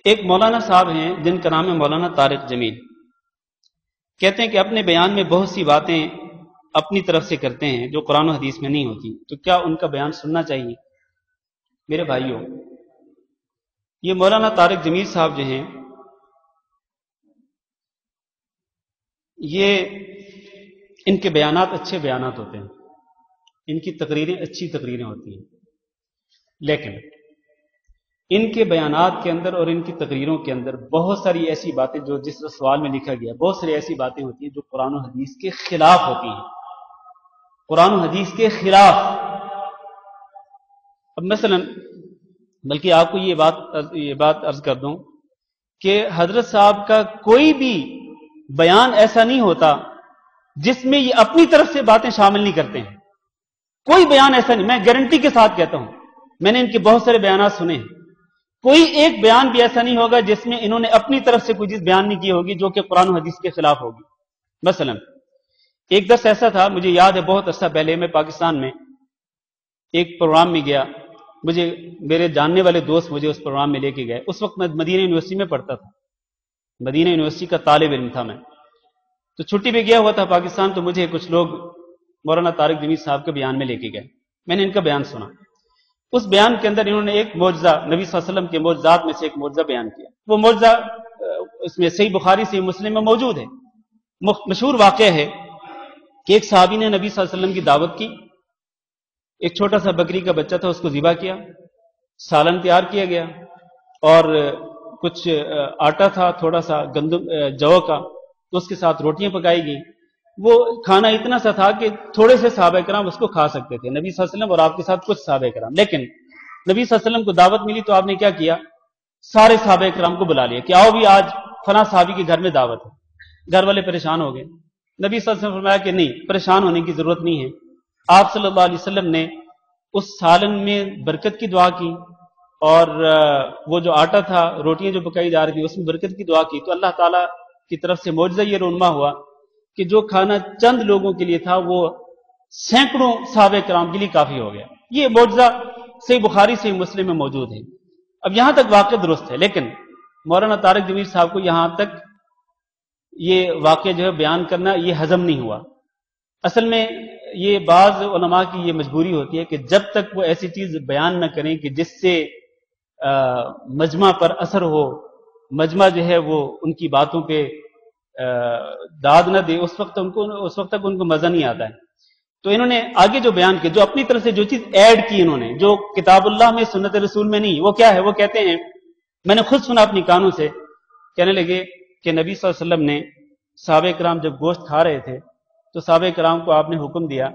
ایک مولانا صاحب ہیں جن کا نام ہے مولانا طارق جمیل، کہتے ہیں کہ اپنے بیان میں بہت سی باتیں اپنی طرف سے کرتے ہیں جو قرآن و حدیث میں نہیں ہوتی، تو کیا ان کا بیان سننا چاہیے؟ میرے بھائیوں، یہ مولانا طارق جمیل صاحب جو ہیں یہ ان کے بیانات اچھے بیانات ہوتے ہیں، ان کی تقریریں اچھی تقریریں ہوتی ہیں، لیکن ان کے بیانات کے اندر اور ان کی تقریروں کے اندر بہت ساری ایسی باتیں جو جس سوال میں لکھا گیا، بہت ساری ایسی باتیں ہوتی ہیں جو قرآن و حدیث کے خلاف ہوتی ہیں، قرآن و حدیث کے خلاف۔ اب مثلا بلکہ آپ کو یہ بات عرض کر دوں کہ حضرت صاحب کا کوئی بھی بیان ایسا نہیں ہوتا جس میں یہ اپنی طرف سے باتیں شامل نہیں کرتے ہیں، کوئی بیان ایسا نہیں، میں گارنٹی کے ساتھ کہتا ہوں، میں نے ان کے بہت سارے بیانات سنے ہیں، کوئی ایک بیان بھی ایسا نہیں ہوگا جس میں انہوں نے اپنی طرف سے کوئی چیز بیان نہیں کی ہوگی جو کہ قرآن و حدیث کے خلاف ہوگی۔ مثلا ایک درس ایسا تھا، مجھے یاد ہے بہت عرصہ پہلے، میں پاکستان میں ایک پروگرام میں گیا، مجھے میرے جاننے والے دوست مجھے اس پروگرام میں لے کے گئے، اس وقت میں مدینہ یونیورسٹی میں پڑھتا تھا، مدینہ یونیورسٹی کا طالب علم تھا میں، تو چھٹی پہ گیا ہوا تھا پاکستان، تو مجھے کچھ لوگ مولانا طارق جمیل صاحب کے بیان میں لے کے گئے، میں نے ان کا بیان سنا، اس بیان کے اندر انہوں نے ایک معجزہ، نبی صلی اللہ علیہ وسلم کے معجزات میں سے ایک معجزہ بیان کیا، وہ معجزہ اس میں صحیح بخاری صحیح مسلم میں موجود ہے، مشہور واقعہ ہے کہ ایک صحابی نے نبی صلی اللہ علیہ وسلم کی دعوت کی، ایک چھوٹا سا بکری کا بچہ تھا، اس کو ذبح کیا، سالن تیار کیا گیا، اور کچھ آٹا تھا تھوڑا سا گندم جو کا، تو اس کے ساتھ روٹیاں پکائی گئیں، وہ کھانا اتنا سا تھا کہ تھوڑے سے صحابہ کرام اس کو کھا سکتے تھے، نبی صلی اللہ علیہ وسلم اور آپ کے ساتھ کچھ صحابہ کرام، لیکن نبی صلی اللہ علیہ وسلم کو دعوت ملی تو آپ نے کیا کیا، سارے صحابہ کرام کو بلا لیا کہ آؤ بھی آج فلاں صحابی کے گھر میں دعوت ہے، گھر والے پریشان ہو گئے، نبی صلی اللہ علیہ وسلم نے فرمایا کہ نہیں، پریشان ہونے کی ضرورت نہیں ہے، آپ صلی اللہ علیہ وسلم نے اس سالن میں برکت کی دعا کی، اور وہ جو آٹا تھا، روٹیاں جو پکائی جا رہی تھی اس میں برکت کی دعا کی، تو اللہ تعالیٰ کی طرف سے معجزہ یہ رونما ہوا کہ جو کھانا چند لوگوں کے لیے تھا وہ سینکڑوں صحابہ کرام کے لیے کافی ہو گیا۔ یہ معجزہ صحیح بخاری صحیح مسلم میں موجود ہے۔ اب یہاں تک واقعہ درست ہے، لیکن مولانا طارق جمیل صاحب کو یہاں تک یہ واقعہ جو ہے بیان کرنا یہ ہضم نہیں ہوا۔ اصل میں یہ بعض علماء کی یہ مجبوری ہوتی ہے کہ جب تک وہ ایسی چیز بیان نہ کریں کہ جس سے مجمع پر اثر ہو، مجمع جو ہے وہ ان کی باتوں پہ داد نہ دے، اس وقت تک ان کو مزہ نہیں آتا ہے، تو انہوں نے آگے جو بیان کیا، جو اپنی طرف سے جو چیز ایڈ کی انہوں نے، جو کتاب اللہ میں سنت رسول میں نہیں، وہ کیا ہے، وہ کہتے ہیں، میں نے خود سنا اپنی کانوں سے، کہنے لگے کہ نبی صلی اللہ علیہ وسلم نے صحابہ کرام جب گوشت کھا رہے تھے تو صحابہ کرام کو آپ نے حکم دیا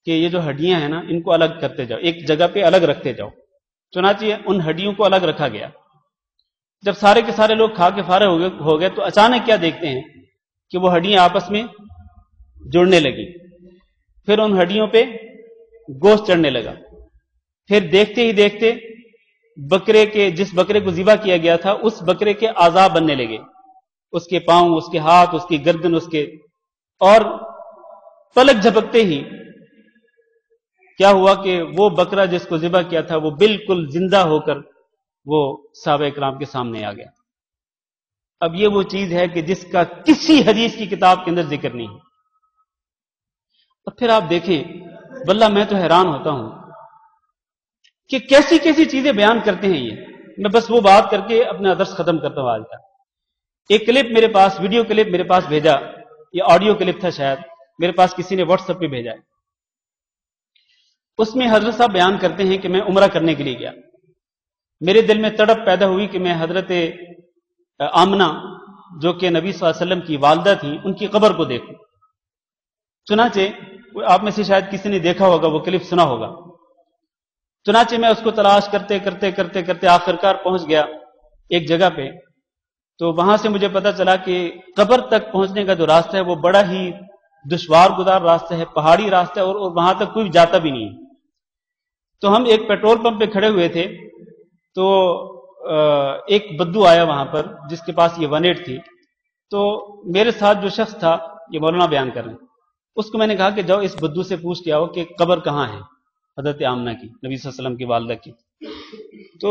کہ یہ جو ہڈیاں ہیں نا ان کو الگ کرتے جاؤ، ایک جگہ پہ الگ رکھتے جاؤ، چنانچہ ان ہڈیوں کو الگ رکھا گیا۔ جب سارے کے سارے لوگ کھا کے فارغ ہو گئے تو اچانک کیا دیکھتے ہیں کہ وہ ہڈیاں آپس میں جڑنے لگی، پھر ان ہڈیوں پہ گوشت چڑھنے لگا، پھر دیکھتے ہی دیکھتے بکرے کے، جس بکرے کو ذبح کیا گیا تھا اس بکرے کے اعضاء بننے لگے، اس کے پاؤں، اس کے ہاتھ، اس کی گردن، اس کے، اور پلک جھپکتے ہی کیا ہوا کہ وہ بکرا جس کو ذبح کیا تھا وہ بالکل زندہ ہو کر وہ صحابہ اکرام کے سامنے آ گیا۔ اب یہ وہ چیز ہے کہ جس کا کسی حدیث کی کتاب کے اندر ذکر نہیں ہے۔ اب پھر آپ دیکھیں، واللہ میں تو حیران ہوتا ہوں کہ کیسی کیسی چیزیں بیان کرتے ہیں یہ۔ میں بس وہ بات کر کے اپنا درس ختم کرتا ہوں آج کا۔ ایک کلپ میرے پاس، ویڈیو کلپ میرے پاس بھیجا، یہ آڈیو کلپ تھا شاید، میرے پاس کسی نے واٹس ایپ پہ بھیجا ہے۔ اس میں حضرت صاحب بیان کرتے ہیں کہ میں عمرہ کرنے کے لیے گیا، میرے دل میں تڑپ پیدا ہوئی کہ میں حضرت آمنہ جو کہ نبی صلی اللہ علیہ وسلم کی والدہ تھیں ان کی قبر کو دیکھوں۔ چنانچہ آپ میں سے شاید کسی نے دیکھا ہوگا، وہ کلپ سنا ہوگا۔ چنانچہ میں اس کو تلاش کرتے کرتے کرتے کرتے آخرکار پہنچ گیا ایک جگہ پہ، تو وہاں سے مجھے پتا چلا کہ قبر تک پہنچنے کا جو راستہ ہے وہ بڑا ہی دشوار گزار راستہ ہے، پہاڑی راستہ ہے، اور وہاں تک کوئی جاتا بھی نہیں ہے۔ تو ہم ایک پیٹرول پمپ پہ کھڑے ہوئے تھے، تو ایک بدو آیا وہاں پر جس کے پاس یہ 18 تھی، تو میرے ساتھ جو شخص تھا، یہ مولانا بیان کر رہے ہیں، اس کو میں نے کہا کہ جاؤ اس بدو سے پوچھ کے آؤ کہ قبر کہاں ہے حضرت آمنہ کی، نبی صلی اللہ علیہ وسلم کی والدہ کی۔ تو